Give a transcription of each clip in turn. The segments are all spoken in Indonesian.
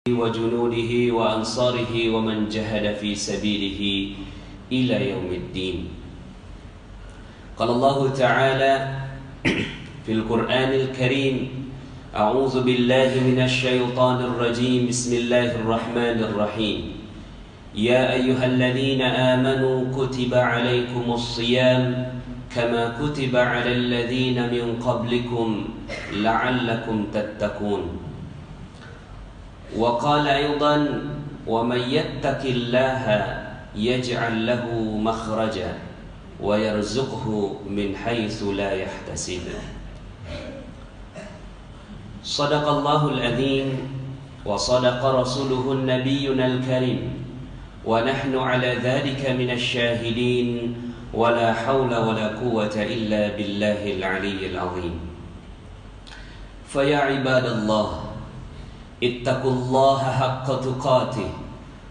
وجنوده وأنصاره ومن جهد في سبيله إلى يوم الدين. قال الله تعالى في القرآن الكريم: أعوذ بالله من الشيطان الرجيم، بسم الله الرحمن الرحيم. يا أيها الذين آمنوا كتب عليكم الصيام كما كتب على الذين من قبلكم لعلكم تتقون. وقال أيضا: ومن يتق الله يجعل له مخرجا ويرزقه من حيث لا يحتسب. صدق الله العظيم وصدق رسوله النبينا الكريم ونحن على ذلك من الشاهدين ولا حول ولا قوة إلا بالله العلي العظيم. فيا عباد الله، اتقوا الله حق تقاته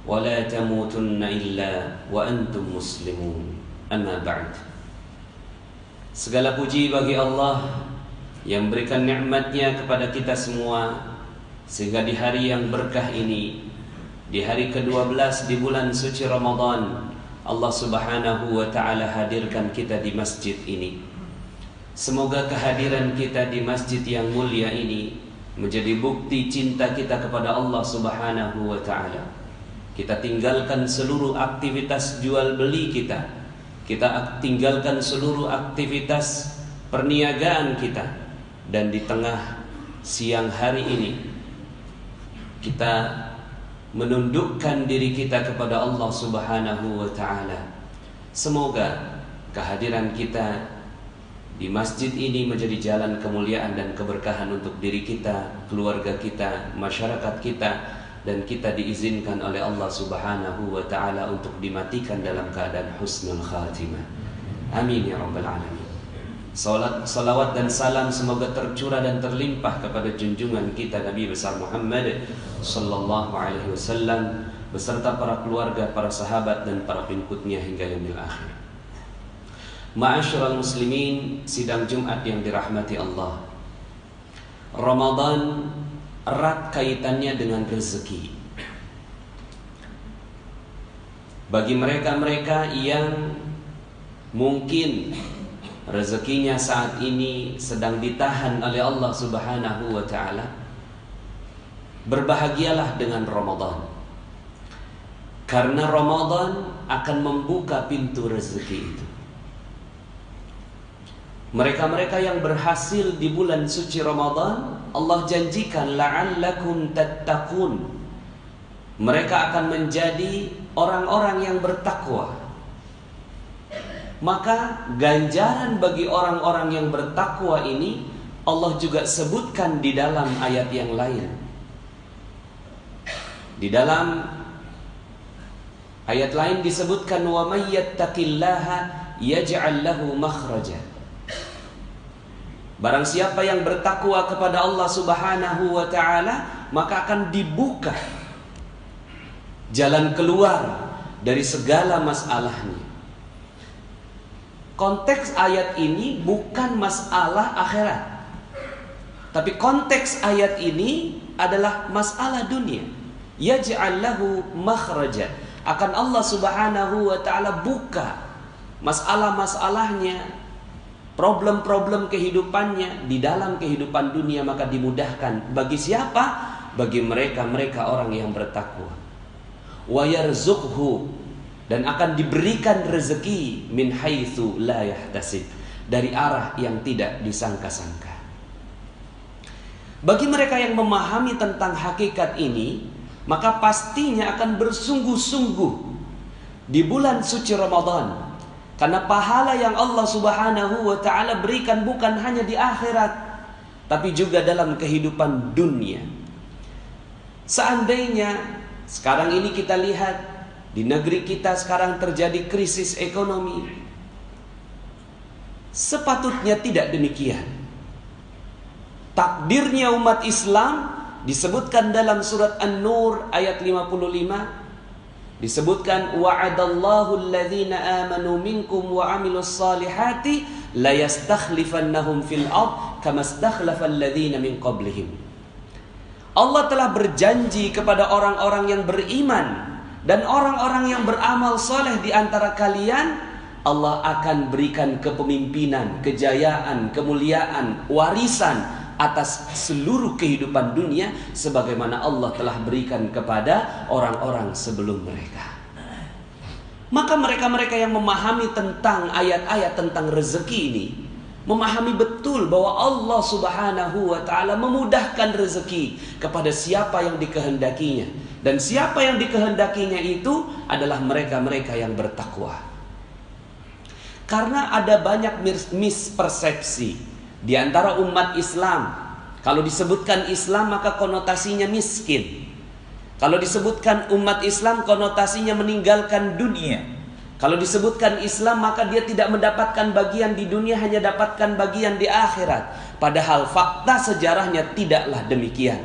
ولا تموتن إلا وأنتم مسلمون. Amma ba'd. Segala puji bagi Allah yang berikan nikmatnya kepada kita semua, sehingga di hari yang berkah ini, di hari ke-12 di bulan suci Ramadan, Allah Subhanahu wa ta'ala hadirkan kita di masjid ini. Semoga kehadiran kita di masjid yang mulia ini menjadi bukti cinta kita kepada Allah Subhanahu wa ta'ala. Kita tinggalkan seluruh aktivitas jual beli kita. Kita tinggalkan seluruh aktivitas perniagaan kita. Dan di tengah siang hari ini, kita menundukkan diri kita kepada Allah Subhanahu wa ta'ala. Semoga kehadiran kita di masjid ini menjadi jalan kemuliaan dan keberkahan untuk diri kita, keluarga kita, masyarakat kita, dan kita diizinkan oleh Allah Subhanahu wa ta'ala untuk dimatikan dalam keadaan husnul khatimah. Amin ya rabbal alamin. Salawat dan salam semoga tercurah dan terlimpah kepada junjungan kita Nabi besar Muhammad sallallahu alaihi wasallam beserta para keluarga, para sahabat, dan para pengikutnya hingga yaumil akhir. Ma'asyiral muslimin, sidang Jumat yang dirahmati Allah. Ramadan erat kaitannya dengan rezeki. Bagi mereka-mereka yang mungkin rezekinya saat ini sedang ditahan oleh Allah Subhanahu wa ta'ala, berbahagialah dengan Ramadan. Karena Ramadan akan membuka pintu rezeki itu. Mereka-mereka yang berhasil di bulan suci Ramadan, Allah janjikan la'allakum tattaqun. Mereka akan menjadi orang-orang yang bertakwa. Maka ganjaran bagi orang-orang yang bertakwa ini Allah juga sebutkan di dalam ayat yang lain. Di dalam ayat lain disebutkan wa may yattaqillaha yaj'al lahu makhraja. Barang siapa yang bertakwa kepada Allah Subhanahu wa ta'ala, maka akan dibuka jalan keluar dari segala masalahnya. Konteks ayat ini bukan masalah akhirat, tapi konteks ayat ini adalah masalah dunia. Yaj'al lahu makhraja. Akan Allah Subhanahu wa ta'ala buka masalah-masalahnya, problem-problem kehidupannya di dalam kehidupan dunia, maka dimudahkan. Bagi siapa? Bagi mereka orang yang bertakwa. Wa yarzuqhu, dan akan diberikan rezeki min haitsu la yahtasib, dari arah yang tidak disangka-sangka. Bagi mereka yang memahami tentang hakikat ini, maka pastinya akan bersungguh-sungguh di bulan suci Ramadan. Karena pahala yang Allah Subhanahu wa ta'ala berikan bukan hanya di akhirat, tapi juga dalam kehidupan dunia. Seandainya sekarang ini kita lihat di negeri kita sekarang terjadi krisis ekonomi, sepatutnya tidak demikian. Takdirnya umat Islam disebutkan dalam surat An-Nur ayat 55. Disebutkan wa'adallahu alladhina amanu minkum wa amilus salihati la yastakhlifannahum fil ard kama stakhlafa alladhina min qablihim. Allah telah berjanji kepada orang-orang yang beriman dan orang-orang yang beramal soleh di antara kalian, Allah akan berikan kepemimpinan, kejayaan, kemuliaan, warisan atas seluruh kehidupan dunia sebagaimana Allah telah berikan kepada orang-orang sebelum mereka. Maka mereka-mereka yang memahami tentang ayat-ayat tentang rezeki ini memahami betul bahwa Allah Subhanahu wa ta'ala memudahkan rezeki kepada siapa yang dikehendakinya. Dan siapa yang dikehendakinya itu adalah mereka-mereka yang bertakwa. Karena ada banyak mispersepsi di antara umat Islam. Kalau disebutkan Islam maka konotasinya miskin. Kalau disebutkan umat Islam konotasinya meninggalkan dunia. Kalau disebutkan Islam maka dia tidak mendapatkan bagian di dunia, hanya dapatkan bagian di akhirat. Padahal fakta sejarahnya tidaklah demikian.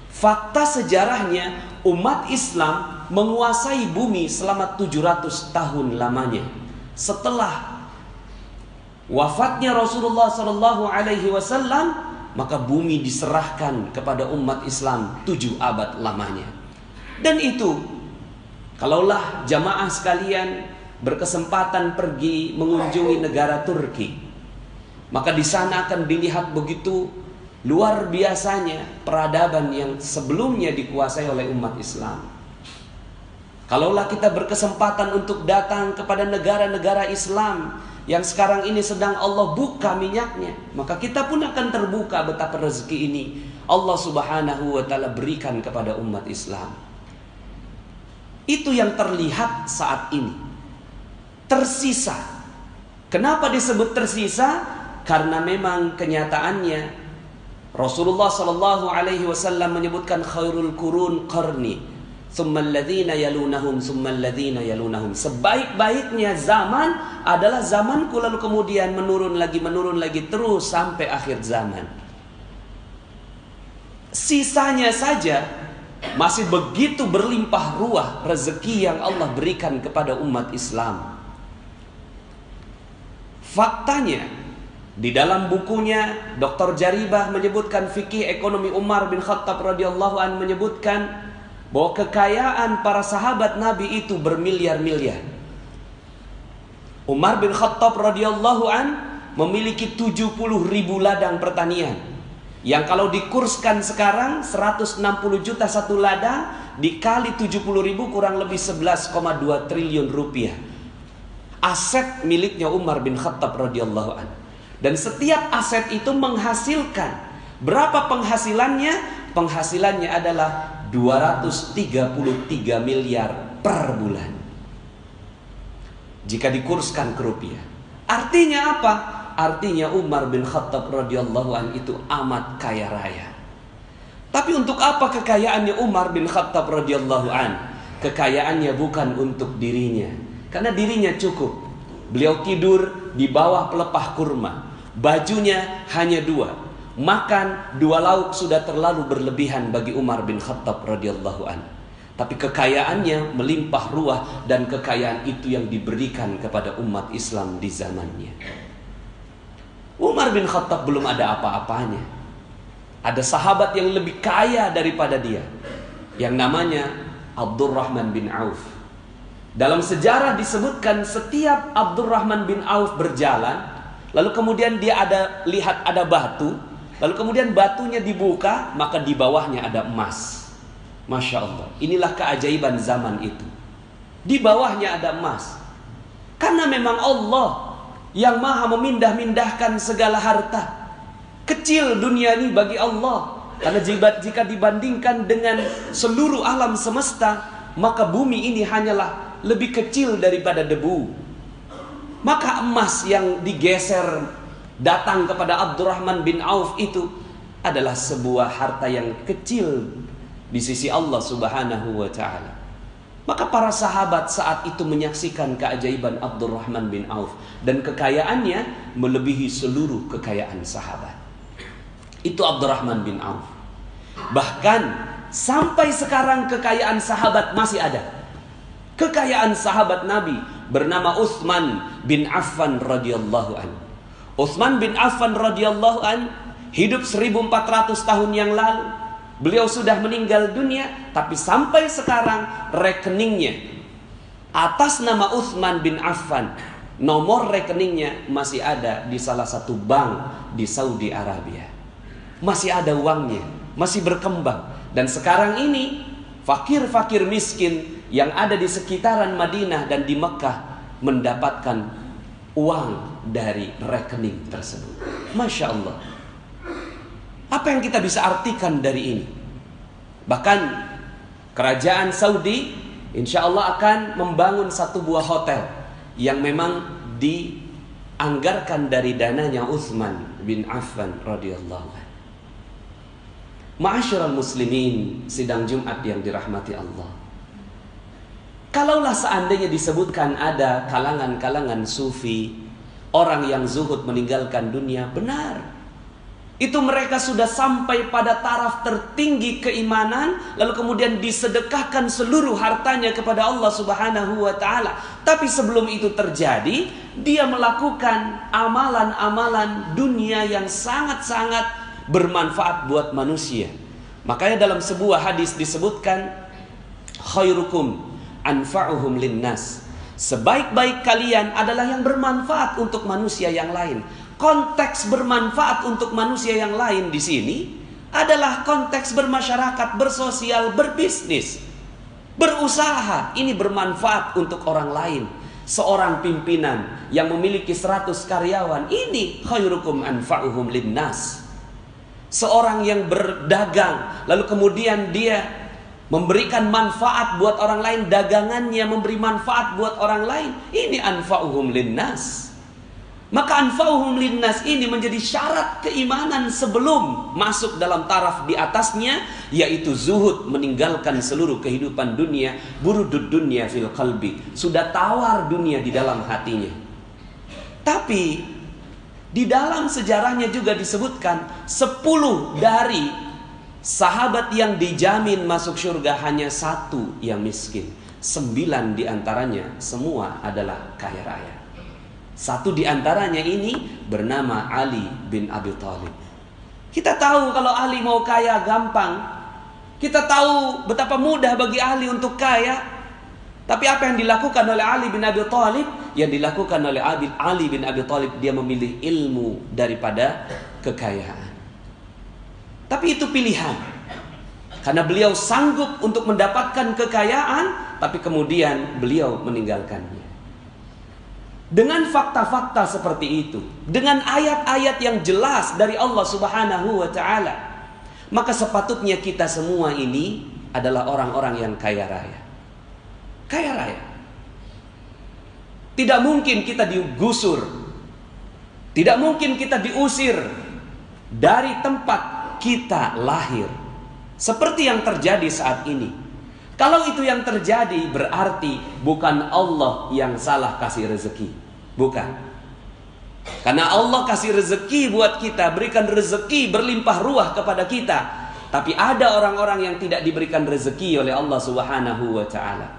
Fakta sejarahnya umat Islam menguasai bumi selama 700 tahun lamanya. Setelah wafatnya Rasulullah SAW, maka bumi diserahkan kepada umat Islam 7 abad lamanya. Dan itu, kalaulah jamaah sekalian berkesempatan pergi mengunjungi negara Turki, maka di sana akan dilihat begitu luar biasanya peradaban yang sebelumnya dikuasai oleh umat Islam. Kalaulah kita berkesempatan untuk datang kepada negara-negara Islam yang sekarang ini sedang Allah buka minyaknya, maka kita pun akan terbuka betapa rezeki ini Allah Subhanahu wa ta'ala berikan kepada umat Islam. Itu yang terlihat saat ini. Tersisa. Kenapa disebut tersisa? Karena memang kenyataannya Rasulullah SAW menyebutkan khairul qurun qarni, tsummal ladzina yalunahum, tsummal ladzina yalunahum. Sebaik-baiknya zaman adalah zamanku, lalu kemudian menurun lagi terus sampai akhir zaman. Sisanya saja masih begitu berlimpah ruah rezeki yang Allah berikan kepada umat Islam. Faktanya, di dalam bukunya Dr. Jaribah menyebutkan fikih ekonomi Umar bin Khattab radhiyallahu an menyebutkan bahwa kekayaan para sahabat Nabi itu bermiliar-miliar. Umar bin Khattab radhiyallahu an memiliki 70.000 ladang pertanian, yang kalau dikurskan sekarang 160 juta satu ladang, dikali 70.000 kurang lebih 11,2 triliun rupiah. Aset miliknya Umar bin Khattab radhiyallahu an. Dan setiap aset itu menghasilkan, berapa penghasilannya? Penghasilannya adalah 233 miliar per bulan jika dikurskan ke rupiah. Artinya apa? Artinya Umar bin Khattab radhiyallahu an itu amat kaya raya. Tapi untuk apa kekayaannya Umar bin Khattab radhiyallahu an? Kekayaannya bukan untuk dirinya, karena dirinya cukup. Beliau tidur di bawah pelepah kurma, bajunya hanya 2, makan 2 lauk sudah terlalu berlebihan bagi Umar bin Khattab radhiyallahu an. Tapi kekayaannya melimpah ruah, dan kekayaan itu yang diberikan kepada umat Islam di zamannya. Umar bin Khattab belum ada apa-apanya. Ada sahabat yang lebih kaya daripada dia, yang namanya Abdurrahman bin Auf. Dalam sejarah disebutkan setiap Abdurrahman bin Auf berjalan, lalu kemudian dia lihat ada batu, lalu kemudian batunya dibuka, maka di bawahnya ada emas. Masya Allah, inilah keajaiban zaman itu. Di bawahnya ada emas. Karena memang Allah yang maha memindah-mindahkan segala harta. Kecil dunia ini bagi Allah, karena jika dibandingkan dengan seluruh alam semesta, maka bumi ini hanyalah lebih kecil daripada debu. Maka emas yang digeser datang kepada Abdurrahman bin Auf itu adalah sebuah harta yang kecil di sisi Allah Subhanahu wa ta'ala. Maka para sahabat saat itu menyaksikan keajaiban Abdurrahman bin Auf, dan kekayaannya melebihi seluruh kekayaan sahabat. Itu Abdurrahman bin Auf. Bahkan sampai sekarang kekayaan sahabat masih ada. Kekayaan sahabat Nabi bernama Utsman bin Affan radhiyallahu an. Utsman bin Affan radhiyallahu an hidup 1400 tahun yang lalu. Beliau sudah meninggal dunia, tapi sampai sekarang rekeningnya atas nama Utsman bin Affan, nomor rekeningnya masih ada di salah satu bank di Saudi Arabia. Masih ada uangnya, masih berkembang. Dan sekarang ini fakir-fakir miskin yang ada di sekitaran Madinah dan di Mekah mendapatkan uang dari rekening tersebut. Masya Allah. Apa yang kita bisa artikan dari ini? Bahkan kerajaan Saudi insya Allah akan membangun satu buah hotel yang memang dianggarkan dari dananya Utsman bin Affan radhiyallahu anhu. Ma'asyiral muslimin, sidang Jumat yang dirahmati Allah. Kalaulah seandainya disebutkan ada kalangan-kalangan sufi, orang yang zuhud meninggalkan dunia, benar. Itu mereka sudah sampai pada taraf tertinggi keimanan, lalu kemudian disedekahkan seluruh hartanya kepada Allah Subhanahu wa taala. Tapi sebelum itu terjadi, dia melakukan amalan-amalan dunia yang sangat-sangat bermanfaat buat manusia. Makanya dalam sebuah hadis disebutkan, khairukum anfa'uhum linnas. Sebaik-baik kalian adalah yang bermanfaat untuk manusia yang lain. Konteks bermanfaat untuk manusia yang lain di sini adalah konteks bermasyarakat, bersosial, berbisnis, berusaha. Ini bermanfaat untuk orang lain. Seorang pimpinan yang memiliki 100 karyawan, ini khairukum anfa'uhum linnas. Seorang yang berdagang, lalu kemudian dia memberikan manfaat buat orang lain, dagangannya memberi manfaat buat orang lain, ini anfa'uhum linnas. Maka anfa'uhum linnas ini menjadi syarat keimanan sebelum masuk dalam taraf di atasnya, yaitu zuhud, meninggalkan seluruh kehidupan dunia, burudud dunya fil qalbi, sudah tawar dunia di dalam hatinya. Tapi di dalam sejarahnya juga disebutkan 10 dari sahabat yang dijamin masuk surga, hanya 1 yang miskin. 9 diantaranya semua adalah kaya raya. 1 diantaranya ini bernama Ali bin Abi Thalib. Kita tahu kalau Ali mau kaya gampang. Kita tahu betapa mudah bagi Ali untuk kaya. Tapi apa yang dilakukan oleh Ali bin Abi Thalib? Yang dilakukan oleh Ali bin Abi Thalib, dia memilih ilmu daripada kekayaan. Tapi itu pilihan. Karena beliau sanggup untuk mendapatkan kekayaan, tapi kemudian beliau meninggalkannya. Dengan fakta-fakta seperti itu, dengan ayat-ayat yang jelas dari Allah Subhanahu wa taala, maka sepatutnya kita semua ini adalah orang-orang yang kaya raya. Kaya raya. Tidak mungkin kita digusur, tidak mungkin kita diusir dari tempat kita lahir, seperti yang terjadi saat ini. Kalau itu yang terjadi, berarti bukan Allah yang salah kasih rezeki. Bukan. Karena Allah kasih rezeki buat kita, berikan rezeki berlimpah ruah kepada kita. Tapi ada orang-orang yang tidak diberikan rezeki oleh Allah Subhanahu wa taala.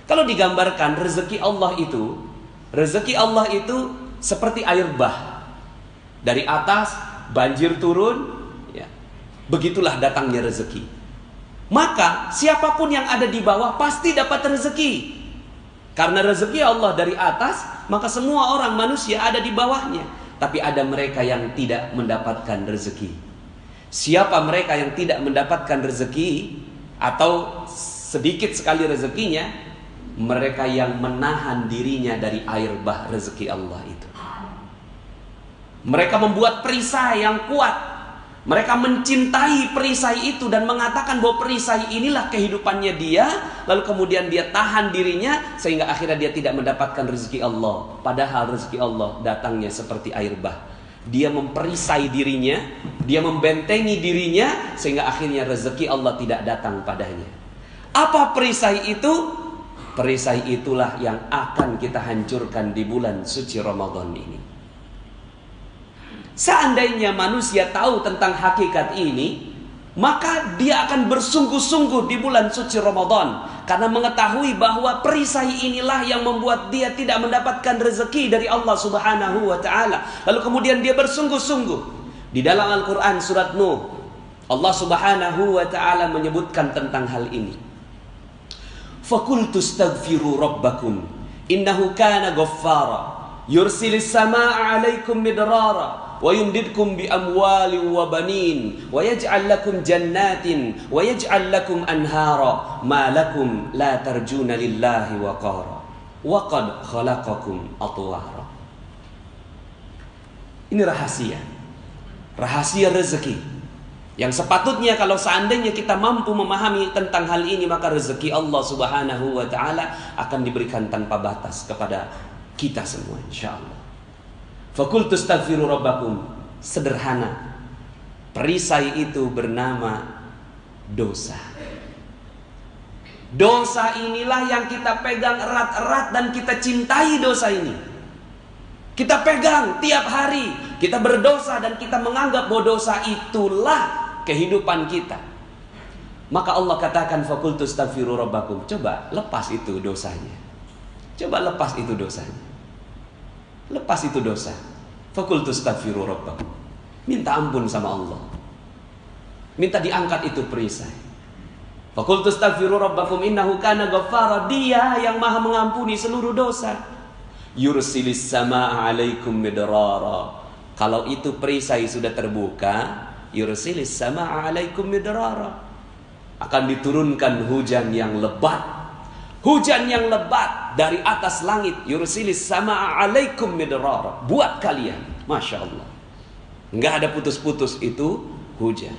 Kalau digambarkan rezeki Allah itu seperti air bah. Dari atas banjir turun, ya. Begitulah datangnya rezeki. Maka siapapun yang ada di bawah pasti dapat rezeki. Karena rezeki Allah dari atas, maka semua orang manusia ada di bawahnya. Tapi ada mereka yang tidak mendapatkan rezeki. Siapa mereka yang tidak mendapatkan rezeki atau sedikit sekali rezekinya? Mereka yang menahan dirinya dari air bah rezeki Allah itu. Mereka membuat perisai yang kuat. Mereka mencintai perisai itu dan mengatakan bahwa perisai inilah kehidupannya dia. Lalu kemudian dia tahan dirinya sehingga akhirnya dia tidak mendapatkan rezeki Allah. Padahal rezeki Allah datangnya seperti air bah. Dia memperisai dirinya, dia membentengi dirinya sehingga akhirnya rezeki Allah tidak datang padanya. Apa perisai itu? Perisai itulah yang akan kita hancurkan di bulan suci Ramadan ini. Seandainya manusia tahu tentang hakikat ini, maka dia akan bersungguh-sungguh di bulan suci Ramadan, karena mengetahui bahwa perisai inilah yang membuat dia tidak mendapatkan rezeki dari Allah Subhanahu wa taala. Lalu kemudian dia bersungguh-sungguh. Di dalam Al-Qur'an surat Nuh Allah Subhanahu wa ta'ala menyebutkan tentang hal ini. Faqultu astaghfiru rabbakum innahu kana ghaffara yursilis samaa'a 'alaikum midrara wa yumdidkum bi amwalin wa banin wa yaj'al lakum jannatin wa yaj'al lakum anhara ma lakum la tarjuna lillahi waqara wa qad khalaqakum atwara. Ini rahasia rezeki yang sepatutnya kalau seandainya kita mampu memahami tentang hal ini, maka rezeki Allah Subhanahu wa ta'ala akan diberikan tanpa batas kepada kita semua, insyaallah. Faqultu astaghfiru rabbakum. Sederhana, perisai itu bernama dosa. Dosa inilah yang kita pegang erat-erat dan kita cintai dosa ini. Kita pegang tiap hari, kita berdosa dan kita menganggap bahwa dosa itulah kehidupan kita. Maka Allah katakan faqultu astaghfiru rabbakum. Coba lepas itu dosanya. Coba lepas itu dosanya. Lepas itu dosa. Faqultu astaghfiru rabbakum. Minta ampun sama Allah. Minta diangkat itu perisai. Faqultu astaghfiru rabbakum innahu kana ghaffara. Dia yang maha mengampuni seluruh dosa. Yursilis samaa'a 'alaikum midrara. Kalau itu perisai sudah terbuka, yursilis samaa'a 'alaikum midrara, akan diturunkan hujan yang lebat. Hujan yang lebat dari atas langit. Yursilis samaa'a 'alaikum midrara, buat kalian. Masya Allah, nggak ada putus-putus itu hujan.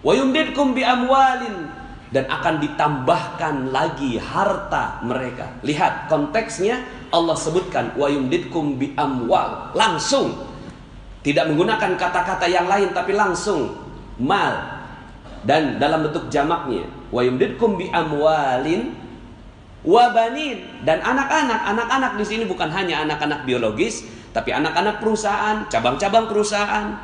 Wa yumdidkum bi amwalin, dan akan ditambahkan lagi harta mereka. Lihat konteksnya, Allah sebutkan wa yumdidkum bi amwal, langsung. Tidak menggunakan kata-kata yang lain, tapi langsung mal. Dan dalam bentuk jamaknya, wa yumdidkum bi amwalin wa banin, dan anak-anak. Anak-anak di sini bukan hanya anak-anak biologis, tapi anak-anak perusahaan, cabang-cabang perusahaan.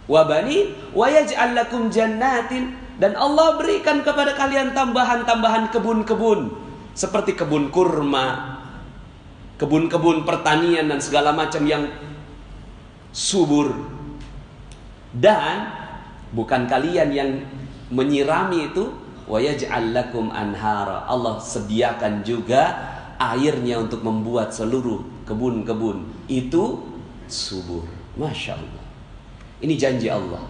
Wa banin wa yaj'al lakum jannatin, dan Allah berikan kepada kalian tambahan-tambahan kebun-kebun, seperti kebun kurma, kebun-kebun pertanian dan segala macam yang subur. Dan bukan kalian yang menyirami itu, wa yaj'al lakum anhara. Allah sediakan juga airnya untuk membuat seluruh kebun-kebun itu subur. Masya Allah. Ini janji Allah.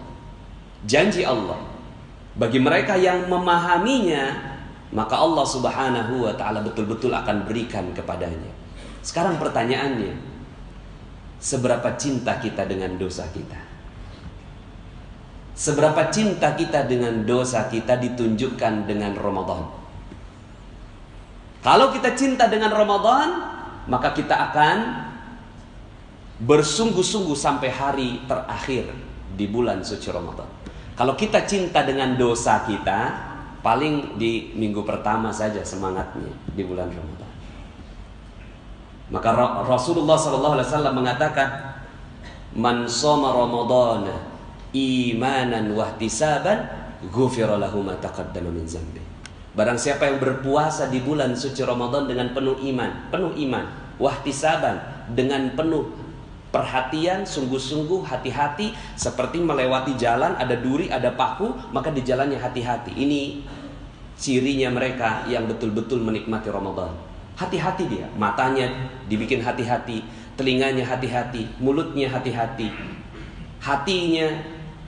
Janji Allah. Bagi mereka yang memahaminya, maka Allah Subhanahu wa ta'ala betul-betul akan berikan kepadanya. Sekarang pertanyaannya, seberapa cinta kita dengan dosa kita? Seberapa cinta kita dengan dosa kita ditunjukkan dengan Ramadan. Kalau kita cinta dengan Ramadan, maka kita akan bersungguh-sungguh sampai hari terakhir di bulan suci Ramadan. Kalau kita cinta dengan dosa kita, paling di minggu pertama saja semangatnya di bulan Ramadan. Maka Rasulullah SAW mengatakan, man shoma Ramadana imanan wahtisaban ghufira lahu ma taqaddama min dzambi. Barang siapa yang berpuasa di bulan suci Ramadan dengan penuh iman, wahtisaban, dengan penuh perhatian, sungguh-sungguh, hati-hati, seperti melewati jalan, ada duri, ada paku, maka di jalannya hati-hati. Ini cirinya mereka yang betul-betul menikmati Ramadan. Hati-hati dia, matanya dibikin hati-hati, telinganya hati-hati, mulutnya hati-hati, hatinya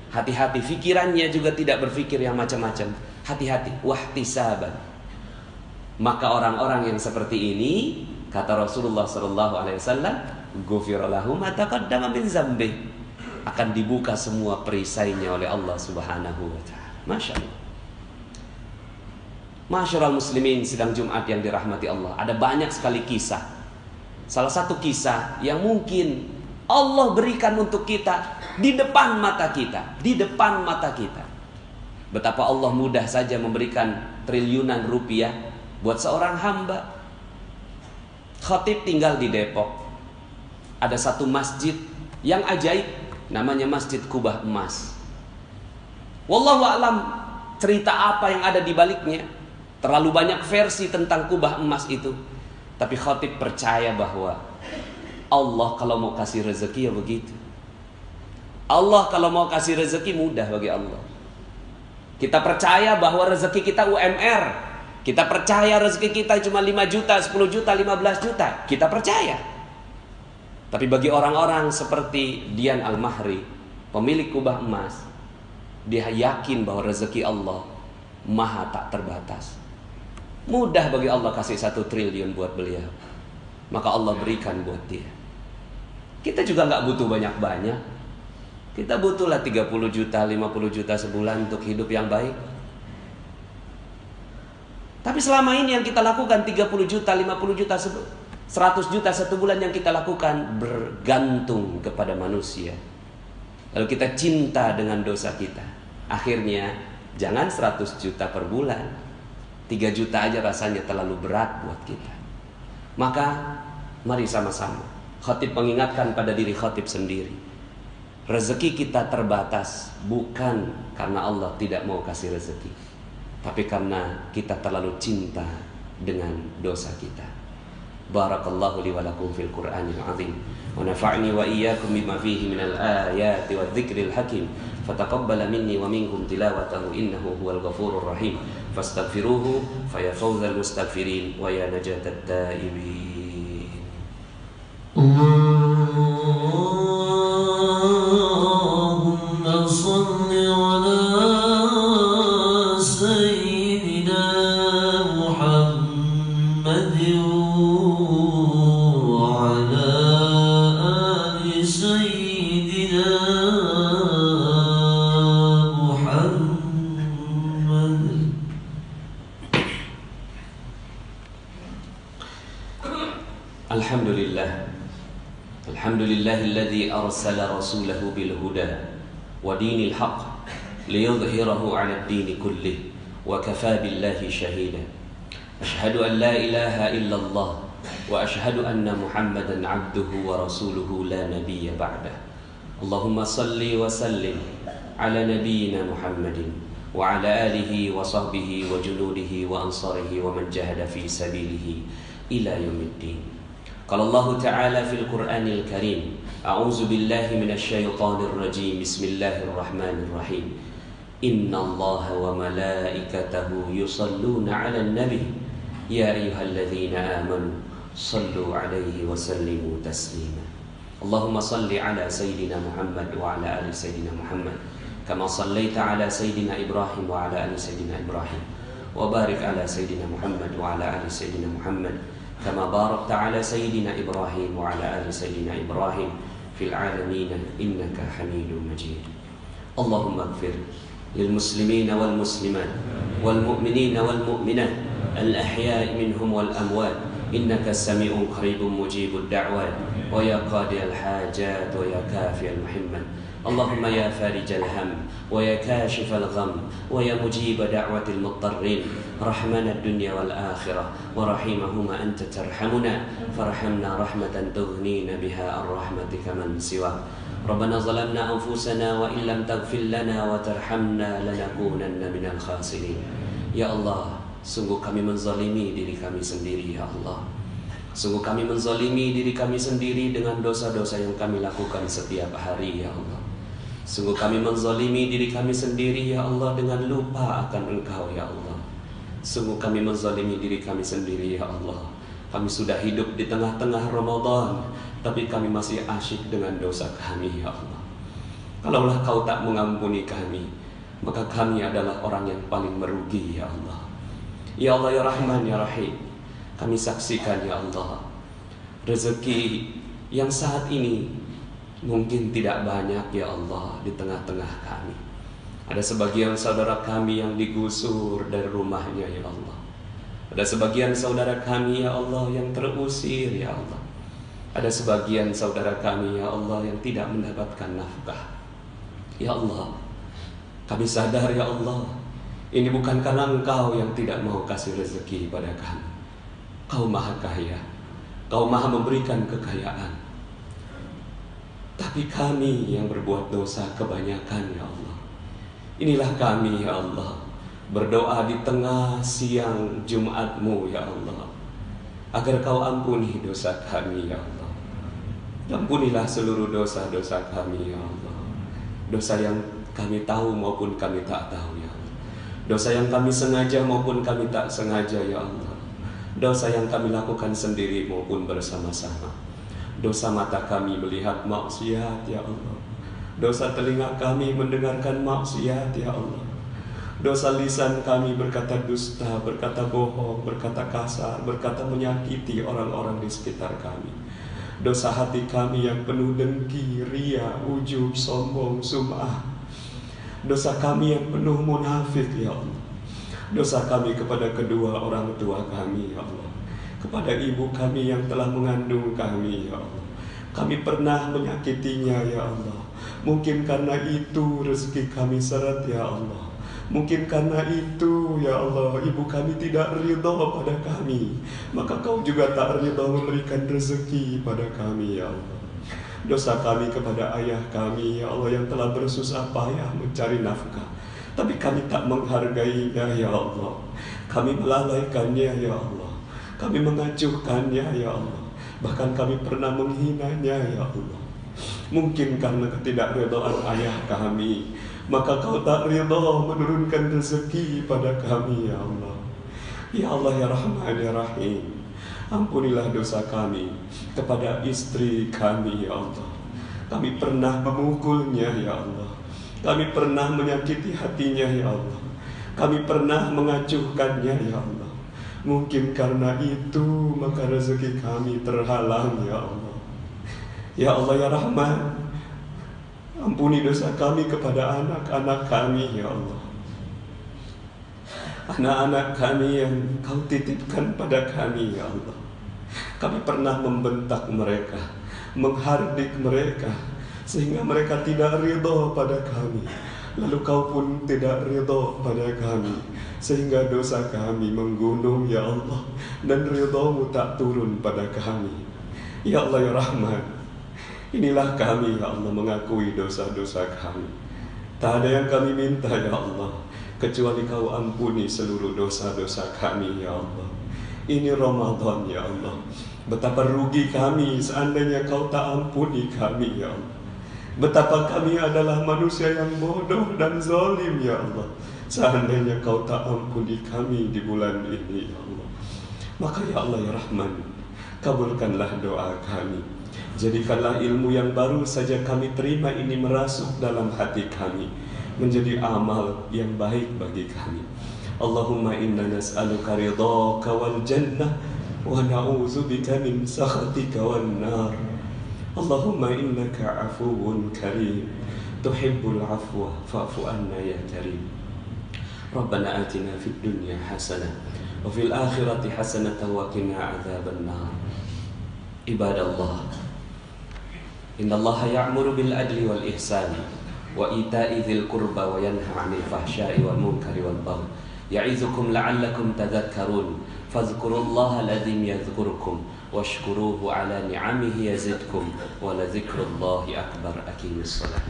hati-hati, pikirannya juga tidak berpikir yang macam-macam. Hati-hati, wahtisaban. Maka orang-orang yang seperti ini, kata Rasulullah SAW, ghufira lahu ma taqaddama min dzambi, akan dibuka semua perisainya oleh Allah Subhanahu wa ta'ala. Masya Allah. Masyarul muslimin sidang Jumat yang dirahmati Allah, ada banyak sekali kisah. Salah satu kisah yang mungkin Allah berikan untuk kita di depan mata kita, di depan mata kita. Betapa Allah mudah saja memberikan triliunan rupiah buat seorang hamba. Khatib tinggal di Depok. Ada satu masjid yang ajaib, namanya Masjid Kubah Emas. Wallahu a'lam cerita apa yang ada di baliknya. Terlalu banyak versi tentang kubah emas itu. Tapi khatib percaya bahwa Allah kalau mau kasih rezeki ya begitu. Allah kalau mau kasih rezeki mudah bagi Allah. Kita percaya bahwa rezeki kita UMR. Kita percaya rezeki kita cuma 5 juta, 10 juta, 15 juta. Kita percaya. Tapi bagi orang-orang seperti Dian Al-Mahri, pemilik kubah emas, dia yakin bahwa rezeki Allah maha tak terbatas. Mudah bagi Allah kasih 1 triliun buat beliau. Maka Allah berikan buat dia. Kita juga gak butuh banyak-banyak. Kita butuhlah 30 juta, 50 juta sebulan untuk hidup yang baik. Tapi selama ini yang kita lakukan 30 juta, 50 juta, 100 juta satu bulan yang kita lakukan bergantung kepada manusia. Lalu kita cinta dengan dosa kita. Akhirnya jangan 100 juta per bulan, 3 juta aja rasanya terlalu berat buat kita. Maka mari sama-sama khatib mengingatkan pada diri khatib sendiri. Rezeki kita terbatas bukan karena Allah tidak mau kasih rezeki, tapi karena kita terlalu cinta dengan dosa kita. Barakallahu li wa lakum fil Qur'anil azim wa nafa'ni wa iyyakum bima fihi minal ayati wadh-dhikril hakim. Fataqabbala minni wa minkum tilawatahu innahu huwal ghafurur rahim. Fastaghfiruhu fa ya fawzal mustaghfirin wa ya najatat taibin. Allahumma shalli ala sayyidina Muhammadin wa ala ali sayyidina Muhammad. Alhamdulillah. Alhamdulillahilladzi arsala rasulahu bil huda wa dinil haqq liyudhhirahu 'ala ad-din kullih wa kafaa billahi shahida. Ashhadu an la ilaha illallah wa ashhadu anna Muhammadan 'abduhu wa rasuluhu la nabiyya ba'dah. Allahumma salli wa sallim 'ala nabiyyina Muhammadin wa 'ala alihi wa sahbihi wa junudihi wa ansarihi wa man jahada fi sabilihi ila yaumiddin. Qala Allah Ta'ala fil Qur'anil Karim, a'udzu billahi minasy syaithanir rajim. Bismillahirrahmanirrahim. Innallaha wa malaikatahu yusalluna 'alan nabi ya ayyuhalladzina amanu sallu 'alaihi wa sallimu taslima. Allahumma salli 'ala sayyidina Muhammad wa 'ala ali sayyidina Muhammad kama sallaita 'ala sayyidina Ibrahim wa 'ala ali sayyidina Ibrahim wa barik 'ala sayyidina Muhammad wa 'ala ali sayyidina Muhammad كما باركت على سيدنا إبراهيم وعلى آل سيدنا إبراهيم في العالمين إنك حميد مجيد. اللهم اغفر للمسلمين والمسلمات والمؤمنين والمؤمنات الأحياء منهم والأموات إنك سميع قريب مجيب الدعوات ويا قاضي الحاجات ويا كافي المحمد. اللهم يا فارج الهم ويا كاشف الغم ويا مجيب دعوة المضطرين رحمنا الدنيا والآخرة ورحيمهما أنت ترحمنا فرحمنا رحمة تغنينا بها عن رحمتك من سواك. ربنا ظلمنا أنفسنا وإن لم تغفر لنا وترحمنا لنكونن من الخاسرين. Ya Allah, sungguh kami menzalimi diri kami sendiri ya Allah. Sungguh kami menzalimi diri kami sendiri dengan dosa-dosa yang kami lakukan setiap hari ya Allah. Sungguh kami menzalimi diri kami sendiri ya Allah dengan lupa akan Engkau ya Allah. Sungguh kami menzalimi diri kami sendiri ya Allah. Kami sudah hidup di tengah-tengah Ramadan, tapi kami masih asyik dengan dosa kami ya Allah. Kalaulah Kau tak mengampuni kami, maka kami adalah orang yang paling merugi ya Allah. Ya Allah ya Rahman ya Rahim, kami saksikan ya Allah, rezeki yang saat ini mungkin tidak banyak ya Allah di tengah-tengah kami. Ada sebagian saudara kami yang digusur dari rumahnya ya Allah. Ada sebagian saudara kami ya Allah yang terusir ya Allah. Ada sebagian saudara kami ya Allah yang tidak mendapatkan nafkah. Ya Allah, kami sadar ya Allah, ini bukan karena Engkau yang tidak mau kasih rezeki pada kami. Kau maha kaya, Kau maha memberikan kekayaan. Tapi kami yang berbuat dosa kebanyakan ya Allah. Inilah kami ya Allah, berdoa di tengah siang Jumatmu ya Allah, agar Kau ampuni dosa kami ya Allah. Ampunilah seluruh dosa-dosa kami ya Allah. Dosa yang kami tahu maupun kami tak tahu ya Allah. Dosa yang kami sengaja maupun kami tak sengaja ya Allah. Dosa yang kami lakukan sendiri maupun bersama-sama. Dosa mata kami melihat maksiat ya Allah. Dosa telinga kami mendengarkan maksiat ya Allah. Dosa lisan kami berkata dusta, berkata bohong, berkata kasar, berkata menyakiti orang-orang di sekitar kami. Dosa hati kami yang penuh dengki, ria, ujub, sombong, sum'ah. Dosa kami yang penuh munafik ya Allah. Dosa kami kepada kedua orang tua kami ya Allah. Kepada ibu kami yang telah mengandung kami ya Allah. Kami pernah menyakitinya ya Allah. Mungkin karena itu rezeki kami seret ya Allah. Mungkin karena itu ya Allah ibu kami tidak ridha pada kami, maka kau juga tak ridha memberikan rezeki pada kami ya Allah. Dosa kami kepada ayah kami ya Allah yang telah bersusah payah mencari nafkah, tapi kami tak menghargainya ya Allah. Kami melalaikannya ya Allah. Kami mengacuhkannya ya Allah. Bahkan kami pernah menghinanya ya Allah. Mungkin karena ketidakridhaan ayah kami, maka kau tak ridha menurunkan rezeki pada kami ya Allah. Ya Allah ya Rahman ya Rahim, ampunilah dosa kami kepada istri kami ya Allah. Kami pernah memukulnya ya Allah. Kami pernah menyakiti hatinya ya Allah. Kami pernah mengacuhkannya ya Allah. Mungkin karena itu maka rezeki kami terhalang ya Allah. Ya Allah ya Rahman, ampuni dosa kami kepada anak-anak kami ya Allah. Anak-anak kami yang kau titipkan pada kami ya Allah. Kami pernah membentak mereka, menghardik mereka, sehingga mereka tidak ridha pada kami. Lalu kau pun tidak ridha pada kami, sehingga dosa kami menggunung ya Allah, dan ridhamu tak turun pada kami. Ya Allah ya Rahman, inilah kami ya Allah mengakui dosa-dosa kami. Tak ada yang kami minta ya Allah, kecuali kau ampuni seluruh dosa-dosa kami ya Allah. Ini Ramadan ya Allah. Betapa rugi kami seandainya kau tak ampuni kami ya Allah. Betapa kami adalah manusia yang bodoh dan zalim ya Allah, seandainya kau tak ampuni kami di bulan ini ya Allah. Maka ya Allah ya Rahman, kabulkanlah doa kami. Jadikanlah ilmu yang baru saja kami terima ini merasuk dalam hati kami, menjadi amal yang baik bagi kami. Allahumma inna nas'aluka ridhaka wal jannah wa na'udzubika min sakhatika wan nar. Allahumma innaka afuwun karim tuhibbul afwa fa'fu anna ya karim. Rabbana atina fid dunya hasanah wa fil akhirati hasanah wa qina adzaban nar. Ibadallah, innallaha ya'muru bil adli wal ihsani wa ita'i dzil qurba wa yanha 'anil fahsya'i wal munkari wal baghi ya'izukum la'allakum tadhakkarun fadhkurullaha alazim yadhkurkum washkuruhu 'ala ni'amihi yazidkum wa la dzikrullahi akbar. Aqimus shalah.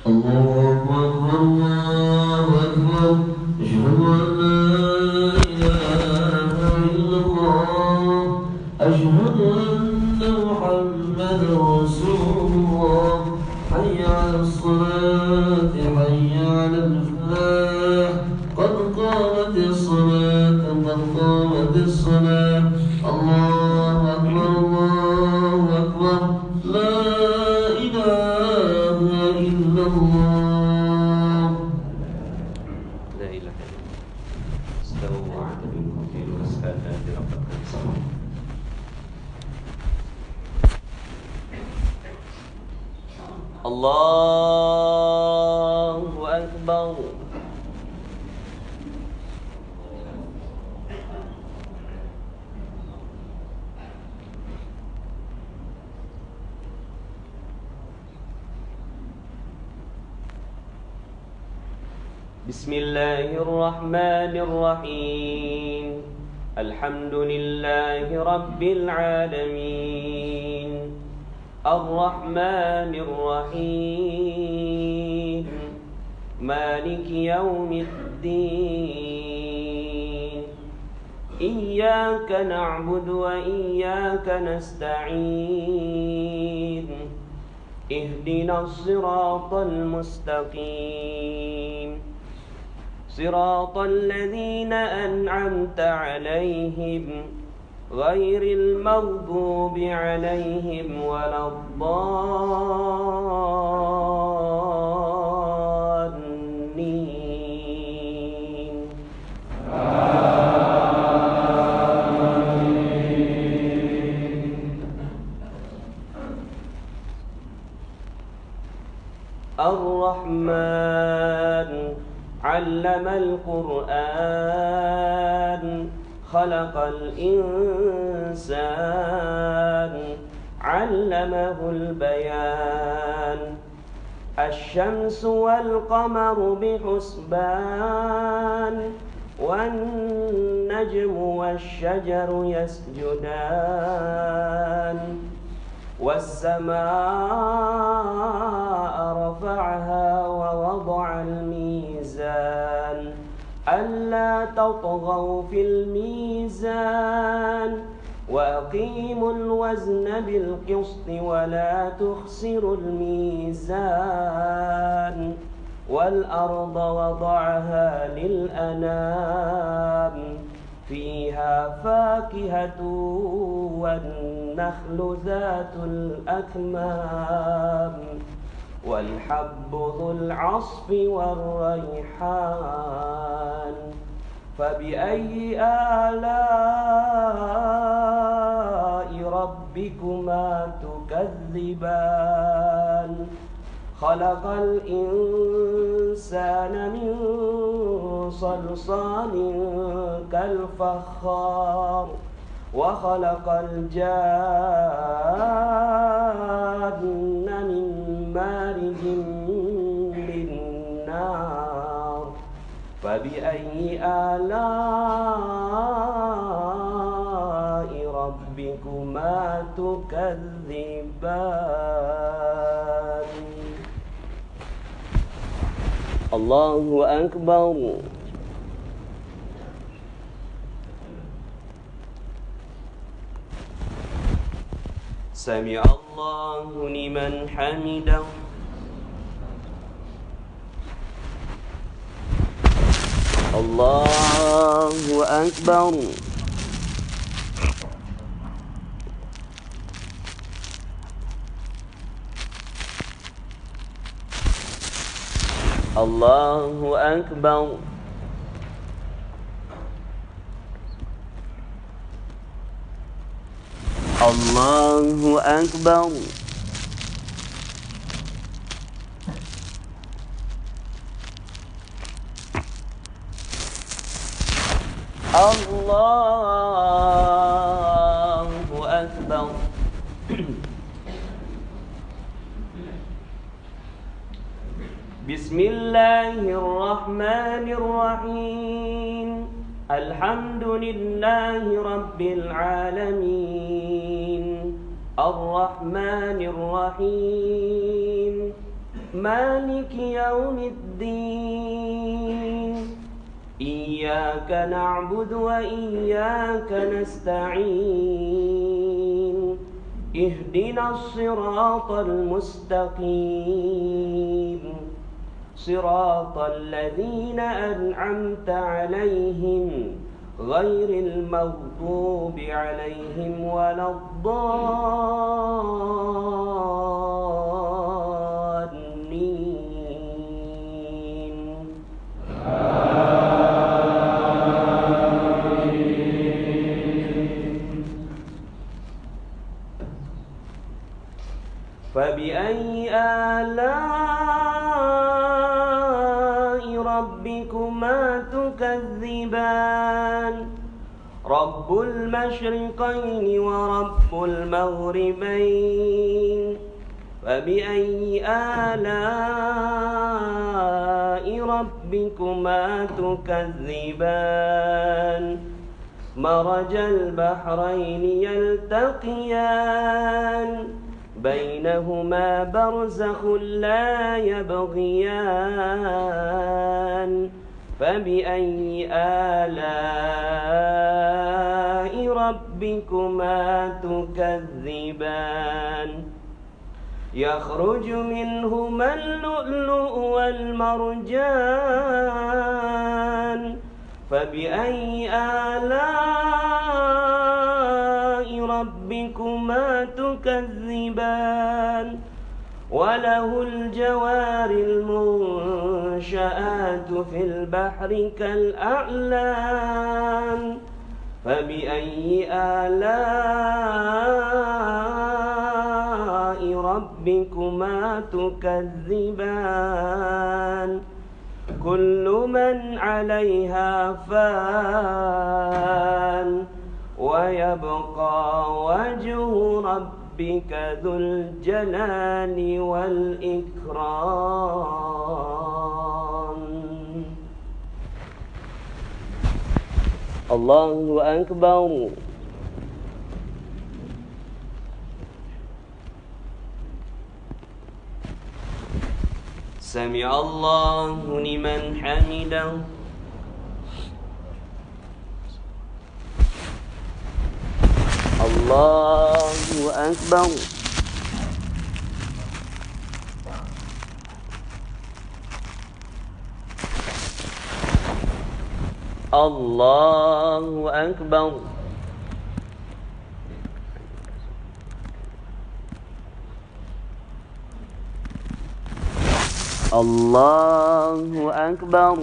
Allahu akbar, Allahu akbar, asyhadu an la ilaha illallah, asyhadu anna Muhammadar Rasulullah. Hayya 'alas salati, hayya 'alal falah, qad qamatis salat, qad qamatis salat. Allahu akbar, Allahu akbar, la ilaha illallah. La ilaha illallah. Astaghfiru wa atubu ilaih. Wassalatu rabbil Allahu akbar. Bismillahirrahmanirrahim. Alhamdulillahi rabbil alamin. Ar-Rahmanir Rahim. Maliki yaumiddin. Iyyaka na'budu wa iyyaka nasta'in. اهدنا الصراط المستقيم صراط الذين أنعمت عليهم غير المغضوب عليهم ولا الضالين الرحمن علم القرآن خلق الإنسان علمه البيان الشمس والقمر بحسبان والنجم والشجر يسجدان والسماء رفعها ووضع الميزان ألا تطغوا في الميزان وأقيموا الوزن بالقسط ولا تخسروا الميزان والأرض وضعها للأنام فيها فاكهة والنخل ذات الأكمام والحب ذو العصف والريحان فبأي آلاء ربكما تكذبان خلق الإنسان من صلصال كالفخار وخلق الجان من مارج من نار فبأي آلاء ربكما تكذبان الله أكبر سمع الله لمن حمده الله أكبر الله أكبر الله أكبر الله أكبر بسم الله الرحمن الرحيم الحمد لله رب العالمين الرحمن الرحيم مالك يوم الدين إياك نعبد وإياك نستعين اهدنا الصراط المستقيم صراط الذين أنعمت عليهم غير المغضوب عليهم ولا الضالين فبأي آلاء ربكما تكذبان رب المشرقين ورب المغربين فبأي آلاء ربكما تكذبان مرج البحرين يلتقيان بينهما برزخ لا يبغيان فبأي آلاء ربكما تكذبان يخرج منهما اللؤلؤ والمرجان فبأي آلاء ربكما تكذبان وله الجوار المنشآت في البحر كالأعلام فبأي آلاء ربكما تكذبان كل من عليها فان ويبقى وجه ربك ذو الجلال والإكرام. الله أكبر. سمع الله لمن حمده. الله أكبر. الله أكبر. الله أكبر.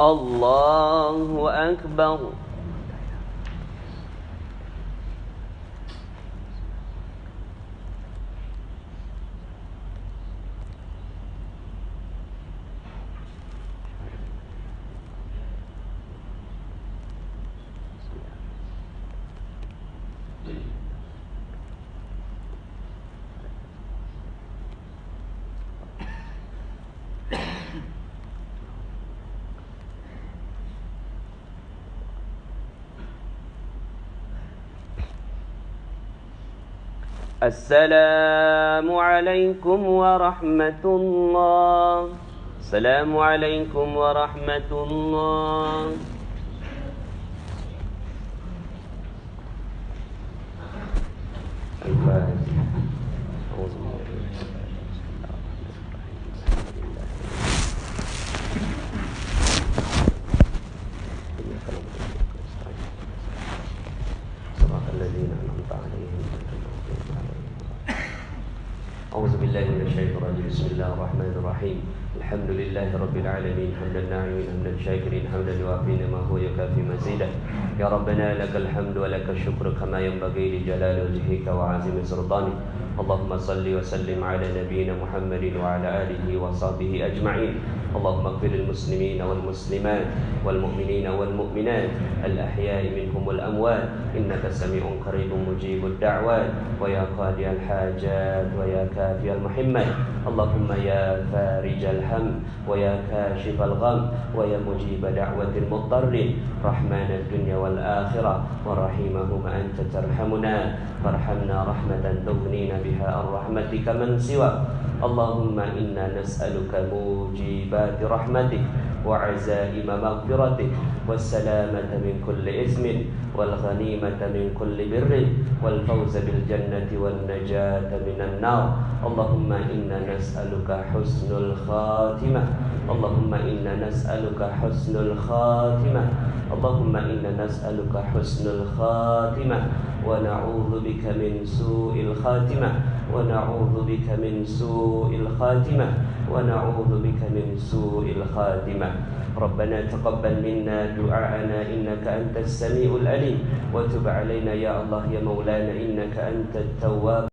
الله أكبر. السلام عليكم ورحمة الله. السلام عليكم ورحمة الله. أعوذ بالله من الشيطان الرجيم. بسم الله الرحمن الرحيم. الحمد لله رب العالمين حمدا ناعمين حمدا شاكرين حمدا يوافي ما هو يكافي مزيدا. يا ربنا لك الحمد ولك الشكر كما ينبغي لجلال وجهك وعظيم سلطانك. اللهم صل وسلم على نبينا محمد وعلى آله وصحبه أجمعين. اللهم اغفر للمسلمين والمسلمات والمؤمنين والمؤمنات الأحياء منهم والأموات إنك سميع قريب مجيب الدعوات ويا قاضي الحاجات ويا كافي المحمات. اللهم يا فارج الهم ويا كاشف الغم ويا مجيب دعوة المضطرين رحمن الدنيا والآخرة ورحيمهما أنت ترحمنا فارحمنا رحمة تغنينا بها عن رحمتك من سواك. اللهم إنا نسألك موجبات رحمتك وعزائم مغفرتك والسلامة من كل إثم والغنيمة من كل بر والفوز بالجنة والنجاة من النار. اللهم إنا نسألك حسن الخاتمة. اللهم إنا نسألك حسن الخاتمة. اللهم إنا نسألك حسن الخاتمة ونعوذ بك من سوء الخاتمة ونعوذ بك من سوء الخاتمة ونعوذ بك من سوء الخاتمة. ربنا تقبل منا دعاءنا إنك أنت السميع العليم وتب علينا يا الله يا مولانا إنك أنت التواب